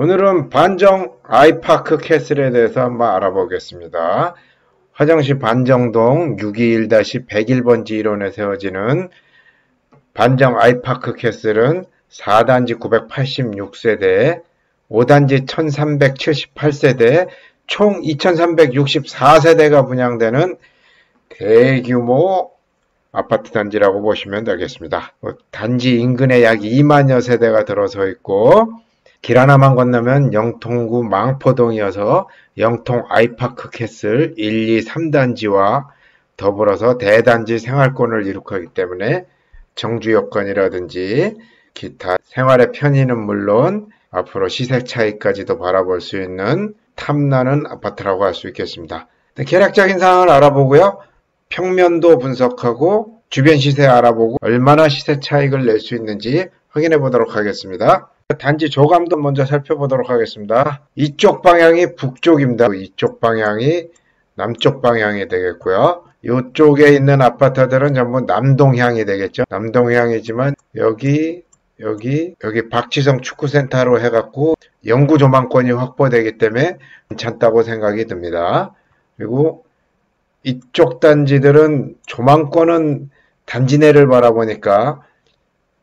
오늘은 반정 아이파크 캐슬에 대해서 한번 알아보겠습니다. 화정시 반정동 621-101번지 일원에 세워지는 반정 아이파크 캐슬은 4단지 986세대, 5단지 1378세대, 총 2364세대가 분양되는 대규모 아파트 단지라고 보시면 되겠습니다. 단지 인근에 약 2만여 세대가 들어서 있고, 길 하나만 건너면 영통구 망포동이어서 영통 아이파크 캐슬 1, 2, 3단지와 더불어서 대단지 생활권을 이룩하기 때문에 정주 여건이라든지 기타 생활의 편의는 물론 앞으로 시세 차이까지도 바라볼 수 있는 탐나는 아파트라고 할 수 있겠습니다. 계략적인 사항을 알아보고요. 평면도 분석하고 주변 시세 알아보고 얼마나 시세 차익을 낼 수 있는지 확인해 보도록 하겠습니다. 단지 조감도 먼저 살펴보도록 하겠습니다. 이쪽 방향이 북쪽입니다. 이쪽 방향이 남쪽 방향이 되겠고요. 이쪽에 있는 아파트들은 전부 남동향이 되겠죠. 남동향이지만 여기 박지성 축구센터로 해갖고 영구 조망권이 확보되기 때문에 괜찮다고 생각이 듭니다. 그리고 이쪽 단지들은 조망권은 단지 내를 바라보니까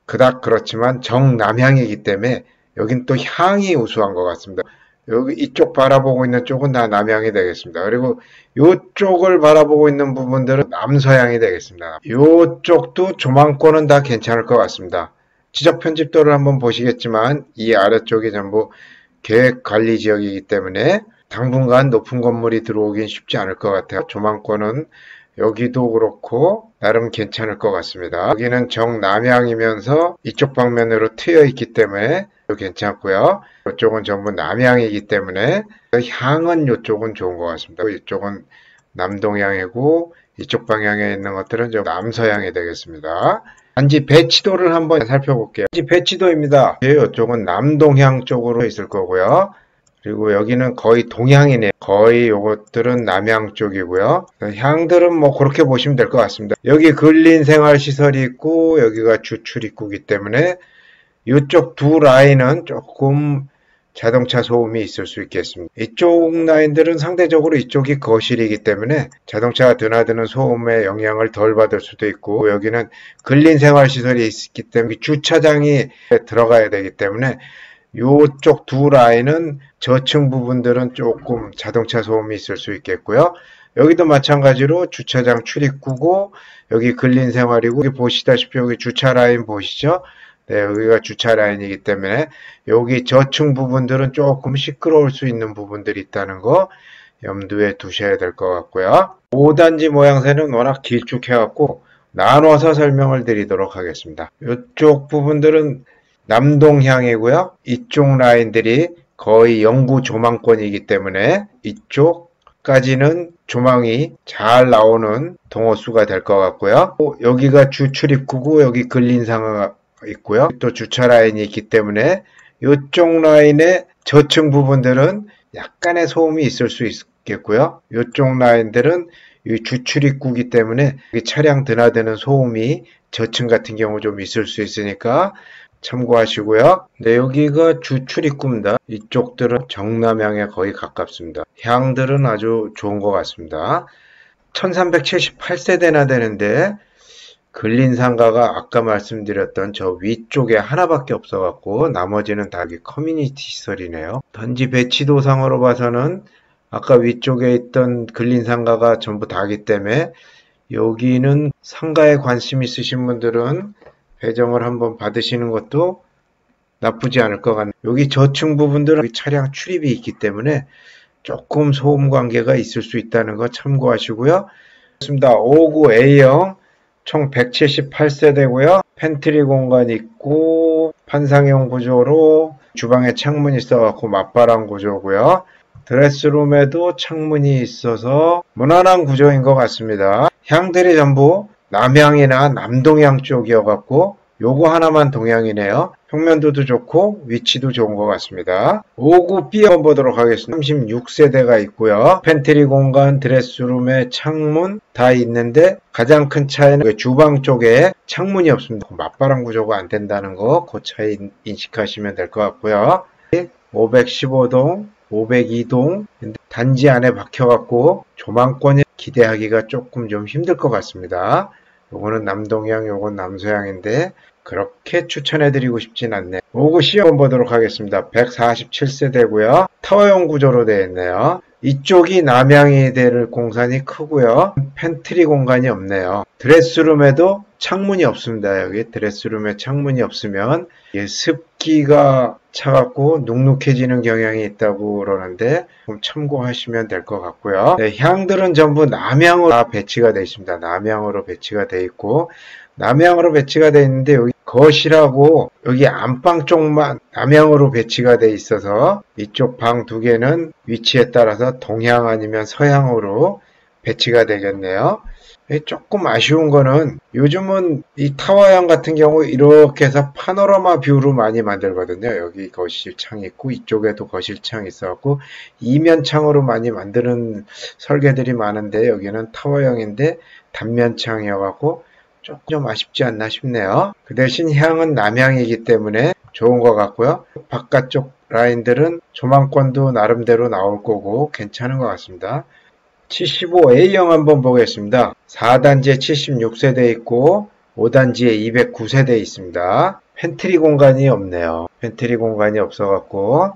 그닥 그렇지만 정남향이기 때문에 여긴 또 향이 우수한 것 같습니다. 여기 이쪽 바라보고 있는 쪽은 다 남향이 되겠습니다. 그리고 이쪽을 바라보고 있는 부분들은 남서향이 되겠습니다. 이쪽도 조망권은 다 괜찮을 것 같습니다. 지적 편집도를 한번 보시겠지만 이 아래쪽이 전부 계획관리지역이기 때문에 당분간 높은 건물이 들어오긴 쉽지 않을 것 같아요. 조망권은 여기도 그렇고 나름 괜찮을 것 같습니다. 여기는 정남향이면서 이쪽 방면으로 트여 있기 때문에 괜찮고요. 이쪽은 전부 남향이기 때문에 향은 이쪽은 좋은 것 같습니다. 이쪽은 남동향이고 이쪽 방향에 있는 것들은 좀 남서향이 되겠습니다. 단지 배치도를 한번 살펴볼게요. 단지 배치도입니다. 이쪽은 남동향 쪽으로 있을 거고요. 그리고 여기는 거의 동향이네요. 거의 요것들은 남향 쪽이고요. 향들은 뭐 그렇게 보시면 될 것 같습니다. 여기 근린생활시설이 있고 여기가 주출입구이기 때문에 이쪽 두 라인은 조금 자동차 소음이 있을 수 있겠습니다. 이쪽 라인들은 상대적으로 이쪽이 거실이기 때문에 자동차가 드나드는 소음의 영향을 덜 받을 수도 있고 여기는 근린생활시설이 있기 때문에 주차장이 들어가야 되기 때문에 이쪽 두 라인은 저층 부분들은 조금 자동차 소음이 있을 수 있겠고요. 여기도 마찬가지로 주차장 출입구고 여기 근린생활이고 여기 보시다시피 여기 주차 라인 보시죠? 네, 여기가 주차 라인이기 때문에 여기 저층 부분들은 조금 시끄러울 수 있는 부분들이 있다는 거 염두에 두셔야 될 것 같고요. 5단지 모양새는 워낙 길쭉해갖고 나눠서 설명을 드리도록 하겠습니다. 이쪽 부분들은 남동향이고요. 이쪽 라인들이 거의 영구 조망권이기 때문에 이쪽까지는 조망이 잘 나오는 동호수가 될 것 같고요. 여기가 주출입구고 여기 근린상가 있고요. 또 주차 라인이 있기 때문에 이쪽 라인의 저층 부분들은 약간의 소음이 있을 수 있겠고요. 이쪽 라인들은 이 주출입구이기 때문에 차량 드나드는 소음이 저층 같은 경우 좀 있을 수 있으니까 참고하시고요. 네, 여기가 주출입구입니다. 이쪽들은 정남향에 거의 가깝습니다. 향들은 아주 좋은 것 같습니다. 1378세대나 되는데 근린상가가 아까 말씀드렸던 저 위쪽에 하나밖에 없어갖고 나머지는 다 커뮤니티 시설이네요. 단지 배치도상으로 봐서는 아까 위쪽에 있던 근린상가가 전부 다기 때문에 여기는 상가에 관심 있으신 분들은 배정을 한번 받으시는 것도 나쁘지 않을 것 같네요. 여기 저층 부분들은 여기 차량 출입이 있기 때문에 조금 소음 관계가 있을 수 있다는 거 참고하시고요. 좋습니다. 59 A형 총 178세대고요. 팬트리 공간 있고 판상형 구조로 주방에 창문이 있어갖고 맞바람 구조고요. 드레스룸에도 창문이 있어서 무난한 구조인 것 같습니다. 향들이 전부 남향이나 남동향 쪽이어갖고 요거 하나만 동향이네요. 평면도도 좋고 위치도 좋은 것 같습니다. 59B 한번 보도록 하겠습니다. 36세대가 있고요. 팬트리 공간, 드레스룸에 창문 다 있는데 가장 큰 차이는 주방 쪽에 창문이 없습니다. 맞바람 구조가 안 된다는 거 그 차이 인식하시면 될 것 같고요. 515동, 502동 단지 안에 박혀갖고 조망권이 기대하기가 조금 좀 힘들 것 같습니다. 요거는 남동향, 요건 남서향인데 그렇게 추천해드리고 싶진 않네요. 요거 시험 보도록 하겠습니다. 147세대고요. 타워형 구조로 되어 있네요. 이쪽이 남향이 될 공간이 크고요. 팬트리 공간이 없네요. 드레스룸에도 창문이 없습니다. 여기 드레스룸에 창문이 없으면 습기가 차갖고 눅눅해지는 경향이 있다고 그러는데 좀 참고하시면 될 것 같고요. 네, 향들은 전부 남향으로 다 배치가 되어 있습니다. 남향으로 배치가 되어 있고 남향으로 배치가 되어 있는데 여기 거실하고 여기 안방 쪽만 남향으로 배치가 되어 있어서 이쪽 방 두 개는 위치에 따라서 동향 아니면 서향으로 배치가 되겠네요. 조금 아쉬운 거는 요즘은 이 타워형 같은 경우 이렇게 해서 파노라마 뷰로 많이 만들거든요. 여기 거실창이 있고 이쪽에도 거실창이 있어갖고 이면창으로 많이 만드는 설계들이 많은데 여기는 타워형인데 단면창이어갖고 조금 좀 아쉽지 않나 싶네요. 그 대신 향은 남향이기 때문에 좋은 것 같고요. 바깥쪽 라인들은 조망권도 나름대로 나올 거고 괜찮은 것 같습니다. 75A형 한번 보겠습니다. 4단지에 76세대 있고 5단지에 209세대 있습니다. 팬트리 공간이 없네요. 팬트리 공간이 없어갖고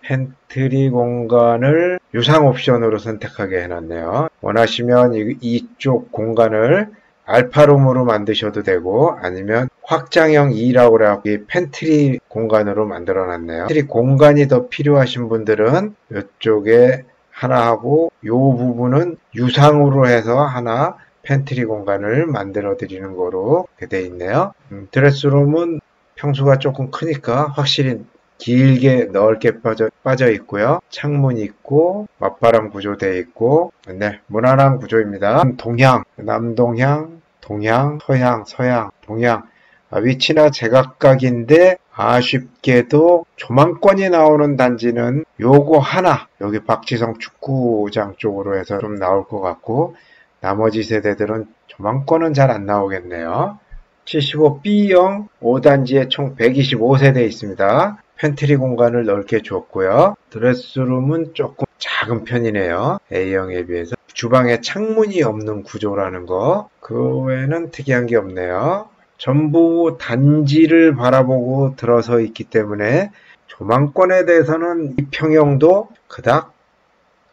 팬트리 공간을 유상 옵션으로 선택하게 해놨네요. 원하시면 이쪽 공간을 알파룸으로 만드셔도 되고 아니면 확장형 2라고 그래갖고 팬트리 공간으로 만들어놨네요. 팬트리 공간이 더 필요하신 분들은 이쪽에 하나 하고 이 부분은 유상으로 해서 하나 팬트리 공간을 만들어 드리는 거로 되어 있네요. 드레스룸은 평수가 조금 크니까 확실히 길게 넓게 빠져 있고요. 창문 있고 맞바람 구조되어 있고 네, 무난한 구조입니다. 동향, 남동향, 동향, 서향, 서향, 동향 위치나 제각각인데 아쉽게도 조망권이 나오는 단지는 요거 하나 여기 박지성 축구장 쪽으로 해서 좀 나올 것 같고 나머지 세대들은 조망권은 잘 안 나오겠네요. 75B형 5단지에 총 125세대 있습니다. 팬트리 공간을 넓게 줬고요. 드레스룸은 조금 작은 편이네요. A형에 비해서. 주방에 창문이 없는 구조라는 거. 그 외에는 특이한 게 없네요. 전부 단지를 바라보고 들어서 있기 때문에 조망권에 대해서는 이 평형도 그닥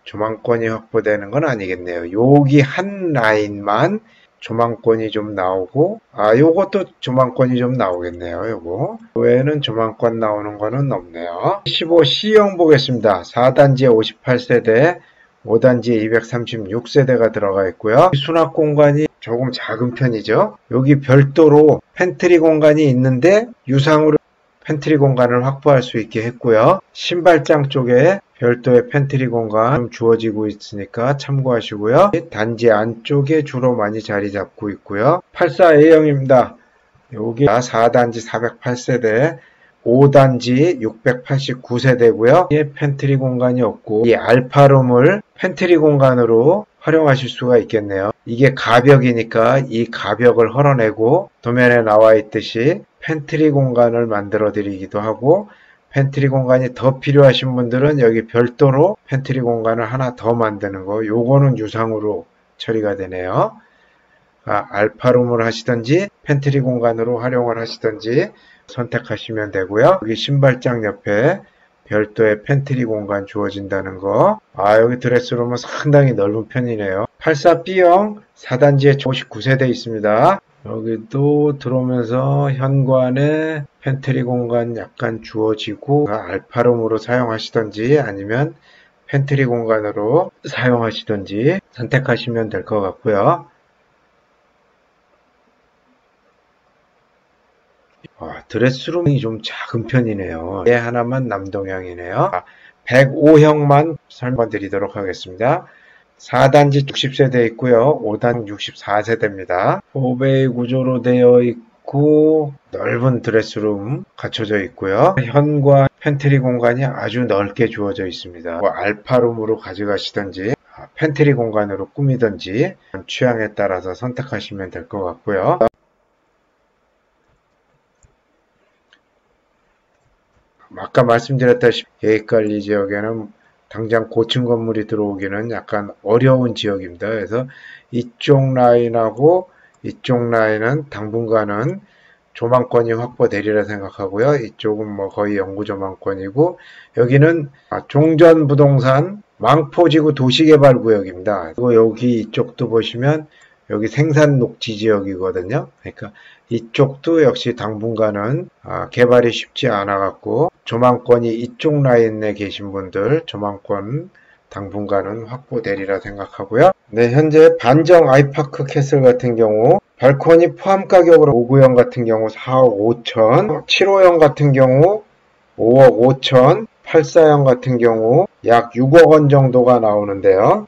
조망권이 확보되는 건 아니겠네요. 여기 한 라인만 조망권이 좀 나오고 요것도 조망권이 좀 나오겠네요. 요거 그 외에는 조망권 나오는 거는 없네요. 15C형 보겠습니다. 4단지에 58세대 5단지에 236세대가 들어가 있고요. 수납 공간이 조금 작은 편이죠. 여기 별도로 팬트리 공간이 있는데 유상으로 팬트리 공간을 확보할 수 있게 했고요. 신발장 쪽에 별도의 팬트리 공간 좀 주어지고 있으니까 참고하시고요. 단지 안쪽에 주로 많이 자리 잡고 있고요. 84A형입니다. 여기 4단지 408세대 5단지 689세대고요. 이게 팬트리 공간이 없고 이 알파룸을 팬트리 공간으로 활용하실 수가 있겠네요. 이게 가벽이니까 이 가벽을 헐어내고 도면에 나와 있듯이 팬트리 공간을 만들어 드리기도 하고 팬트리 공간이 더 필요하신 분들은 여기 별도로 팬트리 공간을 하나 더 만드는 거 요거는 유상으로 처리가 되네요. 알파룸을 하시든지 팬트리 공간으로 활용을 하시든지 선택하시면 되고요. 여기 신발장 옆에 별도의 팬트리 공간 주어진다는 거. 여기 드레스룸은 상당히 넓은 편이네요. 84B형 4단지에 59세대 있습니다. 여기도 들어오면서 현관에 팬트리 공간 약간 주어지고 알파룸으로 사용하시든지 아니면 팬트리 공간으로 사용하시든지 선택하시면 될 것 같고요. 드레스룸이 좀 작은 편이네요. 얘 하나만 남동향이네요. 105형만 설명드리도록 하겠습니다. 4단지 60세대 있고요. 5단 64세대입니다. 4베이 구조로 되어 있고 넓은 드레스룸 갖춰져 있고요. 현관 팬트리 공간이 아주 넓게 주어져 있습니다. 알파룸으로 가져가시든지 팬트리 공간으로 꾸미든지 취향에 따라서 선택하시면 될 것 같고요. 아까 말씀드렸다시피 계획관리 지역에는 당장 고층 건물이 들어오기는 약간 어려운 지역입니다. 그래서 이쪽 라인하고 이쪽 라인은 당분간은 조망권이 확보되리라 생각하고요. 이쪽은 뭐 거의 영구 조망권이고, 여기는 종전부동산 망포지구 도시개발구역입니다. 그리고 여기 이쪽도 보시면 여기 생산 녹지 지역이거든요. 그러니까 이쪽도 역시 당분간은 개발이 쉽지 않아 갖고 조망권이 이쪽 라인에 계신 분들 조망권 당분간은 확보되리라 생각하고요. 네, 현재 반정 아이파크 캐슬 같은 경우 발코니 포함 가격으로 5구형 같은 경우 4억 5천, 7호형 같은 경우 5억 5천, 8사형 같은 경우 약 6억 원 정도가 나오는데요.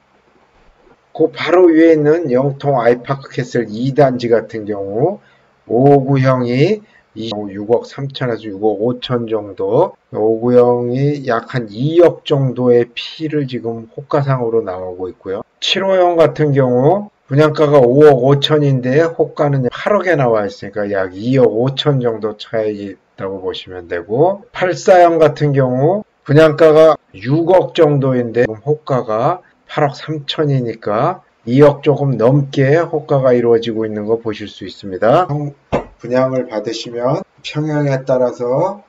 그 바로 위에 있는 영통 아이파크 캐슬 2단지 같은 경우 5구형이 6억 3천에서 6억 5천 정도, 5구형이 약 한 2억 정도의 피를 지금 호가상으로 나오고 있고요. 7호형 같은 경우 분양가가 5억 5천인데 호가는 8억에 나와 있으니까 약 2억 5천 정도 차이 있다고 보시면 되고, 8사형 같은 경우 분양가가 6억 정도인데 호가가 8억 3천이니까 2억 조금 넘게 호가가 이루어지고 있는 거 보실 수 있습니다. 분양을 받으시면 평형에 따라서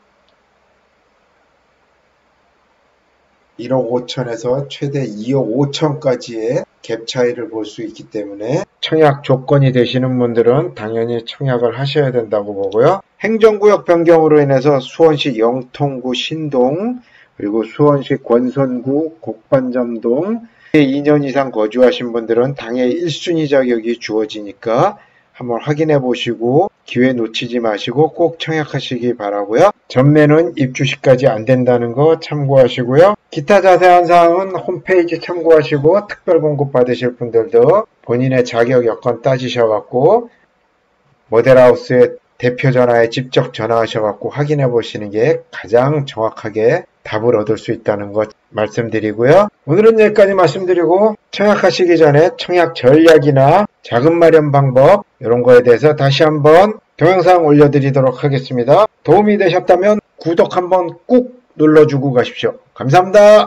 1억 5천에서 최대 2억 5천까지의 갭 차이를 볼 수 있기 때문에 청약 조건이 되시는 분들은 당연히 청약을 하셔야 된다고 보고요. 행정구역 변경으로 인해서 수원시 영통구 신동, 그리고 수원시 권선구 곡반점동 2년 이상 거주하신 분들은 당해 1순위 자격이 주어지니까 한번 확인해 보시고 기회 놓치지 마시고 꼭 청약하시기 바라고요. 전매는 입주 시까지 안 된다는 거 참고하시고요. 기타 자세한 사항은 홈페이지 참고하시고 특별 공급 받으실 분들도 본인의 자격 여건 따지셔갖고 모델하우스의 대표 전화에 직접 전화하셔갖고 확인해 보시는 게 가장 정확하게 답을 얻을 수 있다는 것 말씀드리고요. 오늘은 여기까지 말씀드리고 청약하시기 전에 청약 전략이나 자금 마련 방법 이런 거에 대해서 다시 한번 동영상 올려드리도록 하겠습니다. 도움이 되셨다면 구독 한번 꾹 눌러주고 가십시오. 감사합니다.